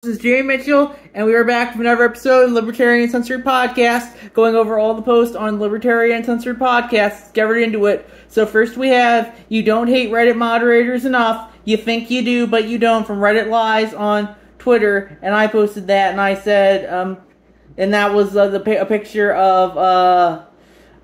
This is Jamie Mitchell, and we are back with another episode of Libertarian Uncensored Podcast, going over all the posts on Libertarian Uncensored Podcast. Let's get right into it. So first we have, you don't hate Reddit moderators enough. You think you do, but you don't, from Reddit Lies on Twitter. And I posted that, and I said, and that was a picture of,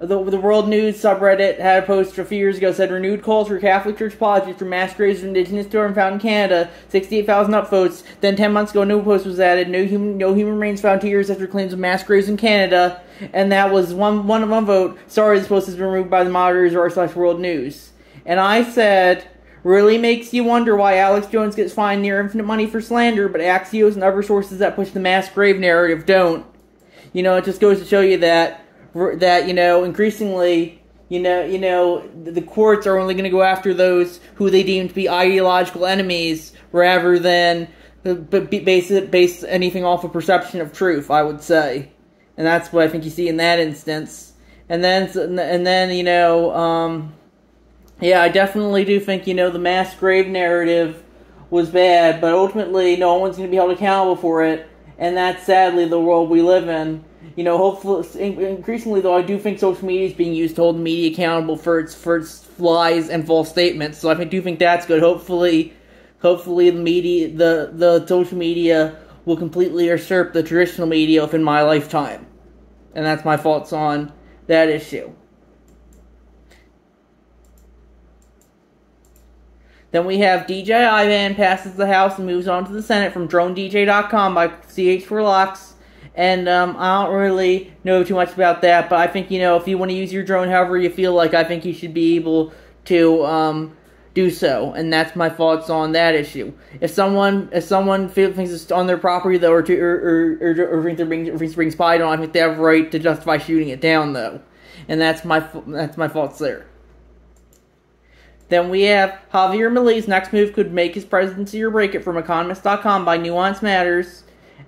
the World News subreddit had a post a few years ago said renewed calls for Catholic Church apologies for mass graves of Indigenous children found in Canada, 68,000 upvotes. Then 10 months ago, a new post was added, no human remains found 2 years after claims of mass graves in Canada, and that was one vote. Sorry, this post has been removed by the moderators r/World News. And I said, really makes you wonder why Alex Jones gets fined near infinite money for slander, but Axios and other sources that push the mass grave narrative don't. It just goes to show you that increasingly, the courts are only going to go after those who they deem to be ideological enemies, rather than base anything off of perception of truth, I would say. And that's what I think you see in that instance. I definitely do think, the mass grave narrative was bad, but ultimately no one's going to be held accountable for it, and that's sadly the world we live in. Hopefully, increasingly though, I do think social media is being used to hold the media accountable for its lies and false statements. So I do think that's good. Hopefully the media, the social media, will completely usurp the traditional media within my lifetime. And that's my thoughts on that issue. Then we have DJ Ivan passes the House and moves on to the Senate from DroneDJ.com by CH4Locks. And I don't really know too much about that, but I think, if you want to use your drone however you feel like, I think you should be able to do so. And that's my thoughts on that issue. If someone thinks it's on their property, though, or thinks they're being spied on, I think they have a right to justify shooting it down, though. And that's my thoughts there. Then we have Javier Milei's next move could make his presidency or break it, from Economist.com by Nuance Matters.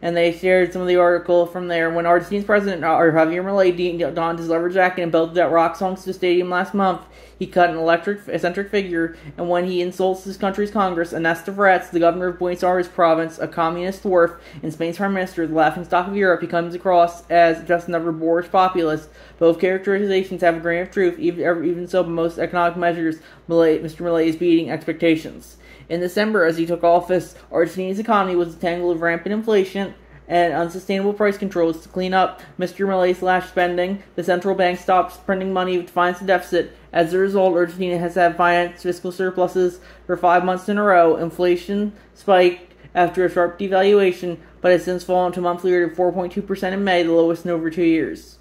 And they shared some of the article from there. When Argentina's president, Javier Milei, donned his leather jacket and belted out rock songs to the stadium last month, he cut an eccentric figure. And when he insults his country's Congress, Inés Ferrets, the governor of Buenos Aires province, a communist dwarf, and Spain's prime minister, the laughingstock of Europe, he comes across as just another boorish populist. Both characterizations have a grain of truth. Even so, by most economic measures, Mr. Milei is beating expectations. In December, as he took office, Argentina's economy was a tangle of rampant inflation and unsustainable price controls. To clean up Mr. Milei slashed spending, the central bank stopped printing money to finance the deficit. As a result, Argentina has had fiscal surpluses for 5 months in a row. Inflation spiked after a sharp devaluation, but has since fallen to a monthly rate of 4.2% in May, the lowest in over 2 years.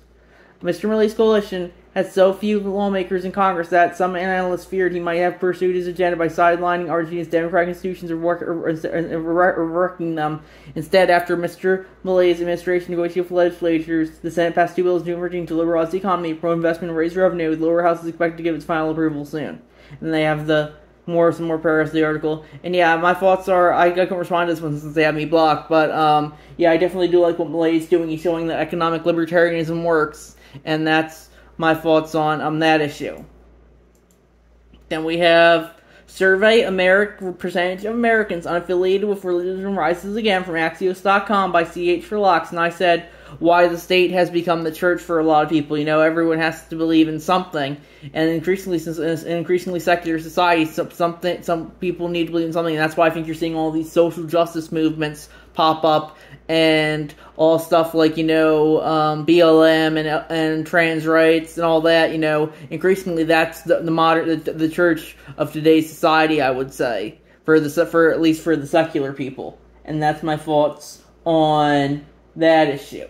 Mr. Milei's coalition had so few lawmakers in Congress that some analysts feared he might have pursued his agenda by sidelining Argentina's democratic institutions or working them. Instead, after Mr. Milei's administration negotiated with legislatures, the Senate passed 2 bills in Virginia to liberalize the economy, promote investment, and raise revenue. The lower house is expected to give its final approval soon. And they have some more paragraphs of the article. And yeah, my thoughts are, I couldn't respond to this one since they have me blocked, but I definitely do like what Milei is doing. He's showing that economic libertarianism works, and that's my thoughts on that issue. Then we have survey percentage of Americans unaffiliated with religion rises again, from Axios.com by CH4Locks. And I said why the state has become the church for a lot of people. Everyone has to believe in something, and increasingly, since an increasingly secular society, some people need to believe in something. And that's why I think you're seeing all these social justice movements pop up, and all stuff like, BLM and trans rights and all that. Increasingly that's the church of today's society, I would say, for at least for the secular people. And that's my thoughts on that issue.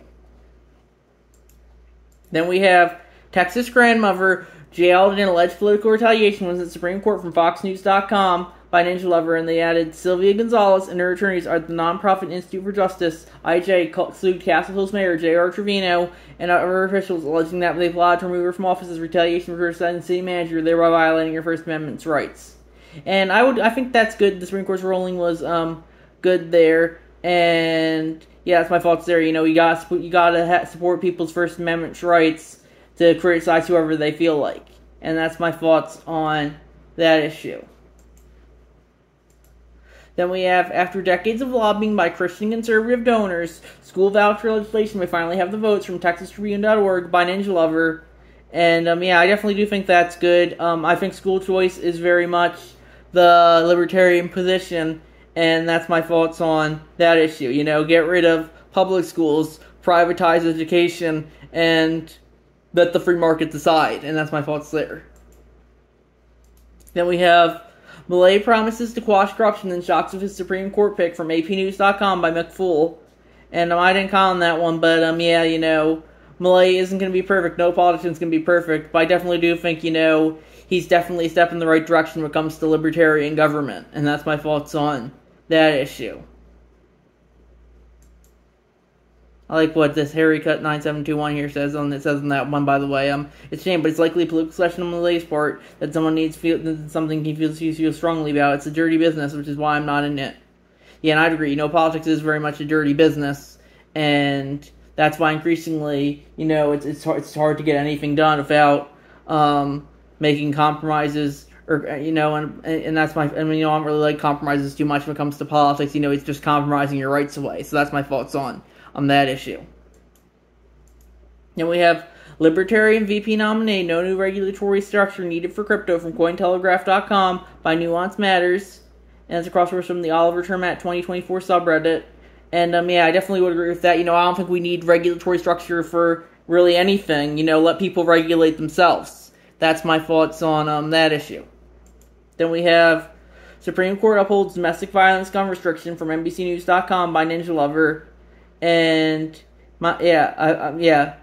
Then we have Texas grandmother jailed in alleged political retaliation was at Supreme Court, from FoxNews.com by Ninja Lover. And they added Sylvia Gonzalez and her attorneys are the nonprofit Institute for Justice, IJ, sued Castle Hills Mayor J.R. Trevino and other officials, alleging that they've allowed to remove her from office as retaliation for criticizing city manager, thereby violating her First Amendment's rights. And I think that's good. The Supreme Court's ruling was good there. And yeah, that's my thoughts there. You gotta support people's First Amendment rights to criticize whoever they feel like. And that's my thoughts on that issue. Then we have, after decades of lobbying by Christian conservative donors, school voucher legislation may finally have the votes from TexasTribune.org by Ninja Lover. And, yeah, I definitely do think that's good. I think school choice is very much the libertarian position, and that's my thoughts on that issue. You know, get rid of public schools, privatize education, and let the free market decide. And that's my thoughts there. Then we have Milley promises to quash corruption and shocks of his Supreme Court pick from APnews.com by McFool. And I didn't call on that one, but yeah, you know, Milley isn't going to be perfect. No politician's going to be perfect. But I definitely do think, you know, he's definitely a step in the right direction when it comes to libertarian government. And that's my thoughts on that issue. I like what this HarryCut9721 here says on that one, by the way. It's a shame, but it's likely a political session on Milley's part that someone needs something he feels strongly about. It's a dirty business, which is why I'm not in it. Yeah, and I'd agree. You know, politics is very much a dirty business, and that's why increasingly, you know, it's hard to get anything done without making compromises, or you know, and that's my. I mean, you know, I don't really like compromises too much when it comes to politics. You know, it's just compromising your rights away. So that's my thoughts on that issue. Then we have Libertarian VP nominee, no new regulatory structure needed for crypto from Cointelegraph.com by Nuance Matters. And it's a crossover from the Oliver Termat 2024 subreddit. And yeah, I definitely would agree with that. You know, I don't think we need regulatory structure for really anything. You know, let people regulate themselves. That's my thoughts on that issue. Then we have Supreme Court upholds domestic violence gun restriction from NBCNews.com by Ninja Lover. And yeah.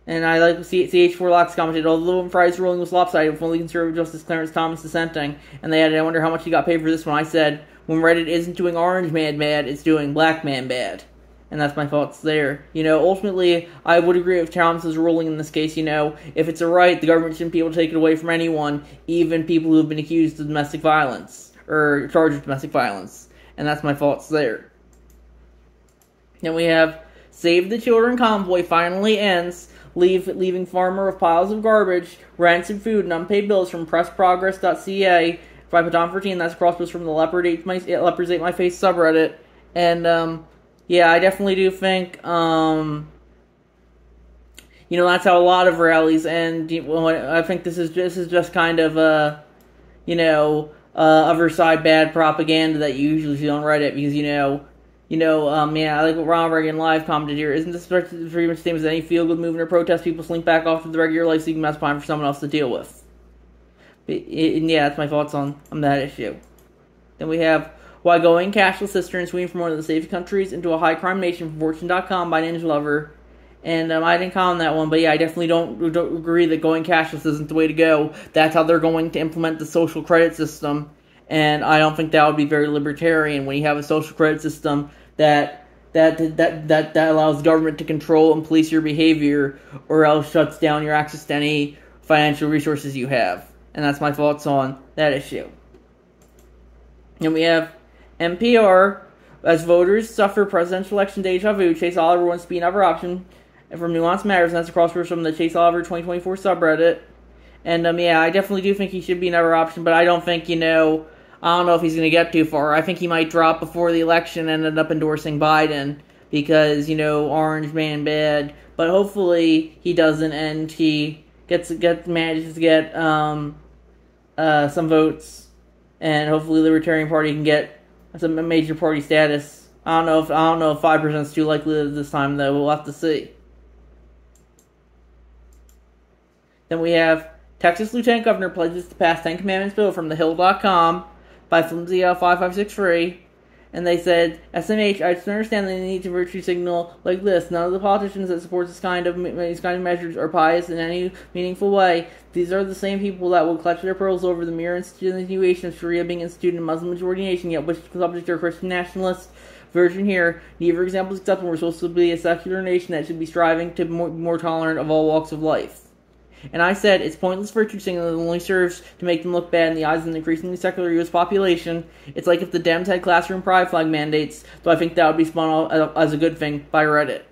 And I like CH4 Locks commented, although Fry's ruling was lopsided with only conservative Justice Clarence Thomas dissenting. And they added, I wonder how much he got paid for this one. I said, when Reddit isn't doing orange man bad, it's doing black man bad. And that's my thoughts there. You know, ultimately, I would agree with Thomas's ruling in this case. You know, if it's a right, the government shouldn't be able to take it away from anyone, even people who have been accused of domestic violence, or charged with domestic violence. And that's my thoughts there. Then we have Save the Children convoy finally ends, leaving farmer with piles of garbage, rancid food, and unpaid bills from pressprogress.ca by Paton 14. That's a crosspost from the Leopards Ate My Face subreddit. And yeah, I definitely do think you know, that's how a lot of rallies end. I think this is just kind of you know, other side bad propaganda that you usually see on Reddit, because yeah, I like what Ronald Reagan Live commented here. Isn't this pretty much the same as any feel-good movement or protest? People slink back off to the regular life seeking mass crime for someone else to deal with. And yeah, that's my thoughts on that issue. Then we have Why Going Cashless is turning Sweden from one of the safest countries into a high-crime nation from Fortune.com by Ninja Lover. And I didn't comment on that one, but yeah, I definitely don't agree that going cashless isn't the way to go. That's how they're going to implement the social credit system. And I don't think that would be very libertarian when you have a social credit system that allows the government to control and police your behavior, or else shuts down your access to any financial resources you have. And that's my thoughts on that issue. And we have NPR, as voters suffer presidential election deja vu, Chase Oliver wants to be another option from Nuance Matters, and that's a crossword from the Chase Oliver 2024 subreddit. And yeah, I definitely do think he should be another option, but I don't think, you know, I don't know if he's going to get too far. I think he might drop before the election and end up endorsing Biden because, you know, orange man bad. But hopefully he doesn't, and he manages to get some votes, and hopefully the Libertarian Party can get some major party status. I don't know if 5% is too likely this time, though. We'll have to see. Then we have Texas Lieutenant Governor pledges to pass 10 Commandments bill from thehill.com by Flimsy 5563, and they said, SMH, I just understand the need to virtue signal like this. None of the politicians that support these kind of measures are pious in any meaningful way. These are the same people that will clutch their pearls over the mere continuation of Sharia being instituted in a Muslim-majority nation, yet wish to subject to a Christian nationalist version here. Neither example is acceptable. We're supposed to be a secular nation that should be striving to be more tolerant of all walks of life. And I said, it's pointless virtue signaling that only serves to make them look bad in the eyes of an increasingly secular U.S. population. It's like if the Dems had classroom pride flag mandates, though I think that would be spun off as a good thing by Reddit.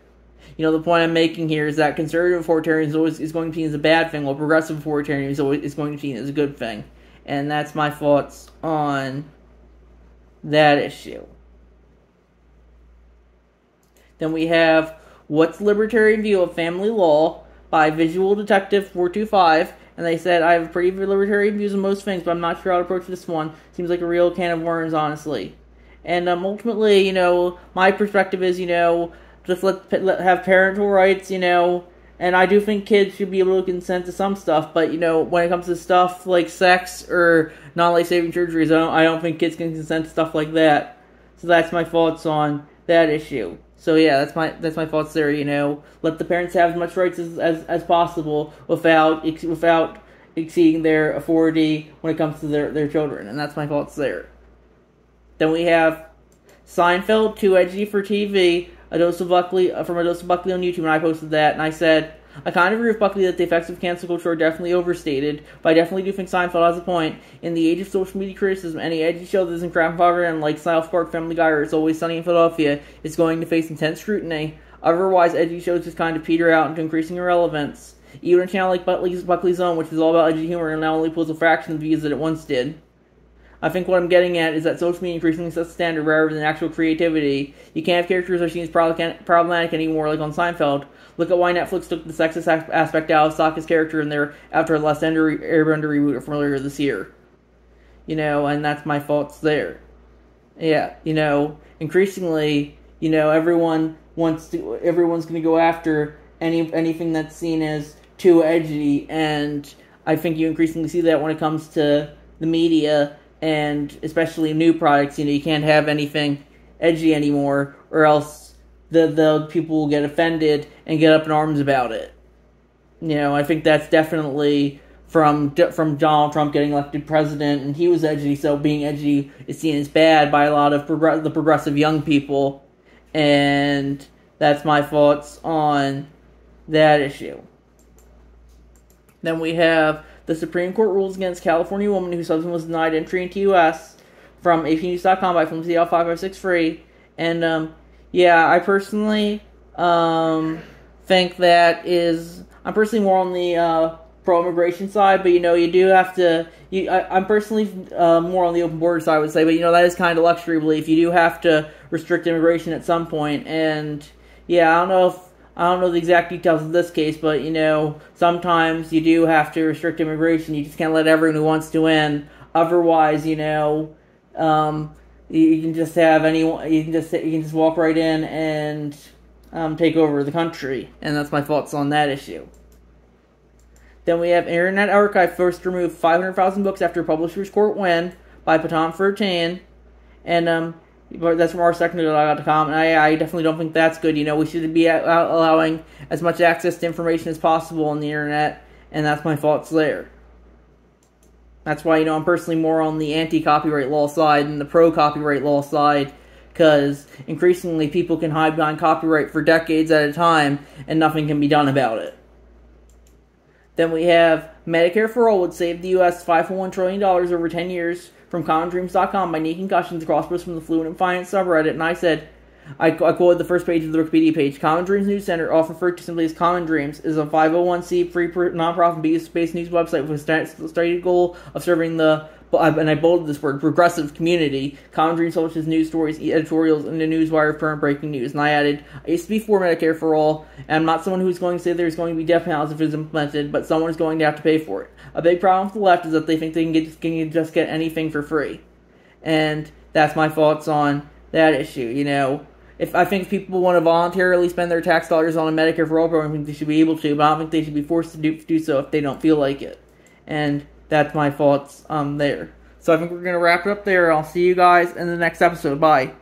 You know, the point I'm making here is that conservative authoritarianism is going to be seen as a bad thing, while progressive authoritarianism is going to be seen as a good thing. And that's my thoughts on that issue. Then we have What's Libertarian View of Family Law by Visual Detective 425. And they said, I have pretty libertarian views on most things, but I'm not sure how to approach this one. Seems like a real can of worms, honestly. And ultimately, my perspective is, just have parental rights, and I do think kids should be able to consent to some stuff, but, when it comes to stuff like sex or non-life-saving surgeries, I don't think kids can consent to stuff like that. So that's my thoughts on that issue. So yeah, that's my thoughts there. Let the parents have as much rights as possible without exceeding their authority when it comes to their children, and that's my thoughts there. Then we have Seinfeld, Too Edgy for TV, from a dose of Buckley on YouTube, and I posted that, and I said, I kind of agree with Buckley that the effects of cancel culture are definitely overstated, but I definitely do think Seinfeld has a point. In the age of social media criticism, any edgy show that isn't grandfather and like South Park, Family Guy, or It's Always Sunny in Philadelphia is going to face intense scrutiny. Otherwise, edgy shows just kind of peter out into increasing irrelevance. Even a channel like Buckley's Own, which is all about edgy humor, now only pulls a fraction of the views that it once did. I think what I'm getting at is that social media increasingly sets the standard rather than actual creativity. You can't have characters that are seen as problematic anymore, like on Seinfeld. Look at why Netflix took the sexist aspect out of Sokka's character in their After Last Airbender reboot from earlier this year. And that's my thoughts there. Yeah, increasingly, everyone's going to go after anything that's seen as too edgy, and I think you increasingly see that when it comes to the media, and especially new products. You can't have anything edgy anymore, or else the people will get offended and get up in arms about it. I think that's definitely from Donald Trump getting elected president, and he was edgy, so being edgy is seen as bad by a lot of the progressive young people, and that's my thoughts on that issue. Then we have the Supreme Court rules against California woman whose husband was denied entry into U.S. from APnews.com by FlimCL556 and I personally think that is... I'm personally more on the pro-immigration side, but you do have to... I'm personally more on the open border side, I would say, but that is kind of luxury belief. You do have to restrict immigration at some point, and I don't know the exact details of this case, but sometimes you do have to restrict immigration. You just can't let everyone who wants to in. Otherwise, you can just have anyone. You can just walk right in and take over the country, and that's my thoughts on that issue. Then we have Internet Archive first removed 500,000 books after Publishers Court win by Paton 13, and that's from rsecondary.com, and I definitely don't think that's good. We should be allowing as much access to information as possible on the internet, and that's my thoughts there. That's why, I'm personally more on the anti-copyright law side than the pro-copyright law side, because increasingly people can hide behind copyright for decades at a time, and nothing can be done about it. Then we have Medicare for All would save the U.S. $5.1 trillion over 10 years from commondreams.com by knee concussions across from the Fluent and Finance subreddit, and I said, I quoted the first page of the Wikipedia page, Common Dreams News Center, often referred to simply as Common Dreams, is a 501c free non-profit based news website with a stated goal of serving the, and I bolded this word, progressive community. Common Dreams publishes news stories, editorials, and the newswire of current breaking news. And I added, I used to be for Medicare for All, and I'm not someone who's going to say there's going to be death penalties if it's implemented, but someone is going to have to pay for it. A big problem with the left is that they think they can just get anything for free. And that's my thoughts on that issue, If I think people want to voluntarily spend their tax dollars on a Medicare for All program, I think they should be able to, but I don't think they should be forced to do so if they don't feel like it. And that's my thoughts there. So I think we're going to wrap it up there. I'll see you guys in the next episode. Bye.